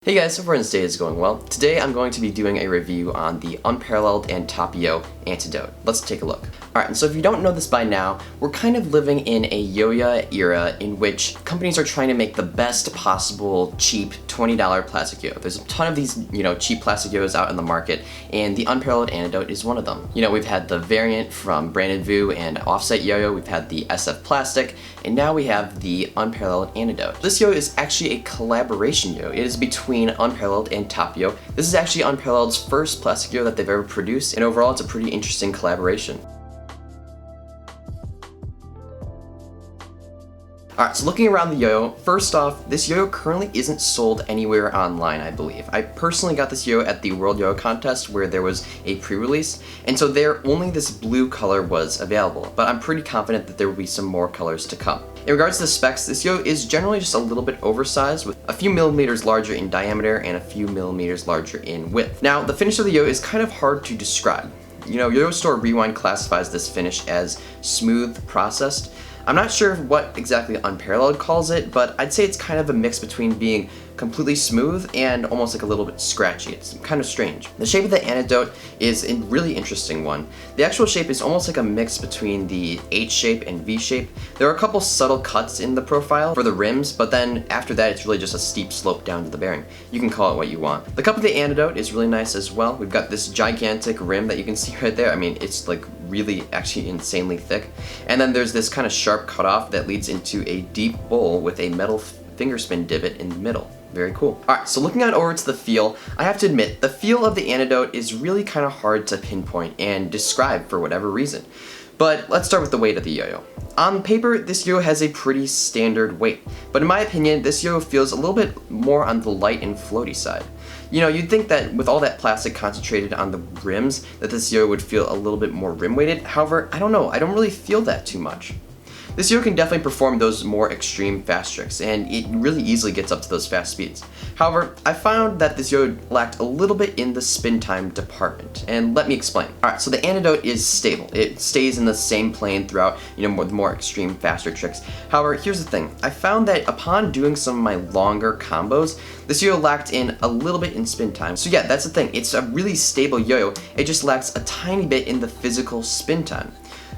Hey guys, hope everyone's day is going well. Today I'm going to be doing a review on the Unparalleled and YoYo Antidote. Let's take a look. Alright, and so if you don't know this by now, we're kind of living in a YoYo era in which companies are trying to make the best possible cheap $20 plastic yo. There's a ton of these, cheap plastic yo's out in the market, and the Unparalleled Antidote is one of them. We've had the variant from Branded Vu and Offset Yo-Yo, we've had the SF Plastic, and now we have the Unparalleled Antidote. This yo is actually a collaboration yo. It is between Unparalleled and YoYo. This is actually Unparalleled's first plastic yo that they've ever produced, and overall it's a pretty interesting collaboration. Alright, so looking around the yo-yo, first off, this yo-yo currently isn't sold anywhere online, I believe. I personally got this yo at the World Yo-Yo Contest where there was a pre-release, and so there only this blue color was available, but I'm pretty confident that there will be some more colors to come. In regards to the specs, this yo is generally just a little bit oversized with a few millimeters larger in diameter and a few millimeters larger in width. Now, the finish of the yo is kind of hard to describe. Yo-Yo Store Rewind classifies this finish as smooth processed. I'm not sure what exactly Unparalleled calls it, but I'd say it's kind of a mix between being completely smooth and almost like a little bit scratchy. It's kind of strange. The shape of the Antidote is a really interesting one. The actual shape is almost like a mix between the H shape and V shape. There are a couple subtle cuts in the profile for the rims, but then after that it's really just a steep slope down to the bearing. You can call it what you want. The cup of the Antidote is really nice as well. We've got this gigantic rim that you can see right there. I mean, it's like really actually insanely thick. And then there's this kind of sharp cutoff that leads into a deep bowl with a metal finger spin divot in the middle. Very cool. Alright, so looking on over to the feel, I have to admit, the feel of the Antidote is really kind of hard to pinpoint and describe for whatever reason. But let's start with the weight of the yo-yo. On paper, this yo has a pretty standard weight, but in my opinion, this yo feels a little bit more on the light and floaty side. You'd think that with all that plastic concentrated on the rims, that this yo would feel a little bit more rim weighted. However, I don't know, I don't really feel that too much. This yo can definitely perform those more extreme fast tricks, and it really easily gets up to those fast speeds. However, I found that this yo lacked a little bit in the spin time department, and let me explain. Alright, so the Antidote is stable. It stays in the same plane throughout, more extreme, faster tricks. However, here's the thing. I found that upon doing some of my longer combos, this yo lacked in a little bit in spin time. So yeah, that's the thing. It's a really stable yo-yo. It just lacks a tiny bit in the physical spin time.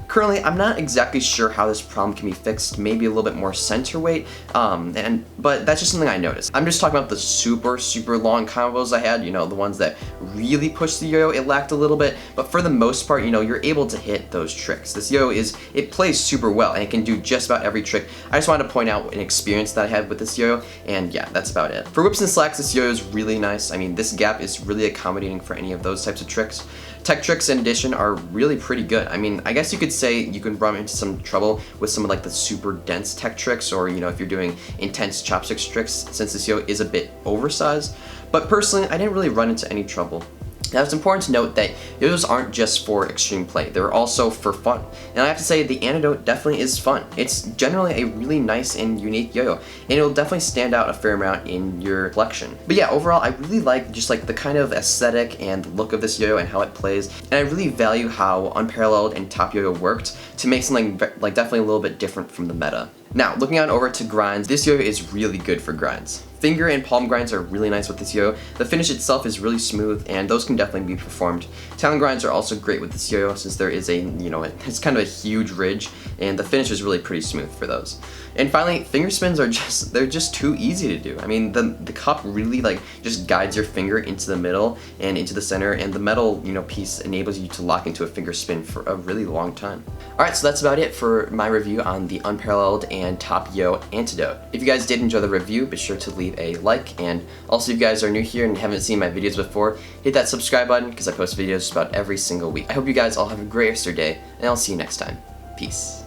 Currently, I'm not exactly sure how this problem can be fixed, maybe a little bit more center weight, but that's just something I noticed. I'm just talking about the super long combos I had, the ones that really pushed the yo-yo, it lacked a little bit, but for the most part, you're able to hit those tricks. This yo-yo it plays super well, and it can do just about every trick. I just wanted to point out an experience that I had with this yo-yo, and yeah, that's about it. For whips and slacks, this yo-yo is really nice. I mean, this gap is really accommodating for any of those types of tricks. Tech tricks in addition are really pretty good. I mean, I guess you could say you can run into some trouble with some of like the super dense tech tricks, or if you're doing intense chopsticks tricks, since this yo is a bit oversized. But personally, I didn't really run into any trouble. Now, it's important to note that yo-yos aren't just for extreme play, they're also for fun. And I have to say, the Antidote definitely is fun. It's generally a really nice and unique yo-yo, and it'll definitely stand out a fair amount in your collection. But yeah, overall, I really like just like the kind of aesthetic and look of this yo-yo and how it plays, and I really value how Unparalleled and YoYo worked to make something like definitely a little bit different from the meta. Now, looking on over to grinds, this yo-yo is really good for grinds. Finger and palm grinds are really nice with this yo-yo. The finish itself is really smooth, and those can definitely be performed. Talon grinds are also great with this yo-yo since there is it's kind of a huge ridge, and the finish is really pretty smooth for those. And finally, finger spins are they're just too easy to do. I mean, the cup really just guides your finger into the middle and into the center, and the metal piece enables you to lock into a finger spin for a really long time. Alright, so that's about it for my review on the Unparalleled and YoYo Antidote. If you guys did enjoy the review, be sure to leave a like, and also if you guys are new here and haven't seen my videos before, hit that subscribe button because I post videos about every single week. I hope you guys all have a great rest of your day, and I'll see you next time. Peace.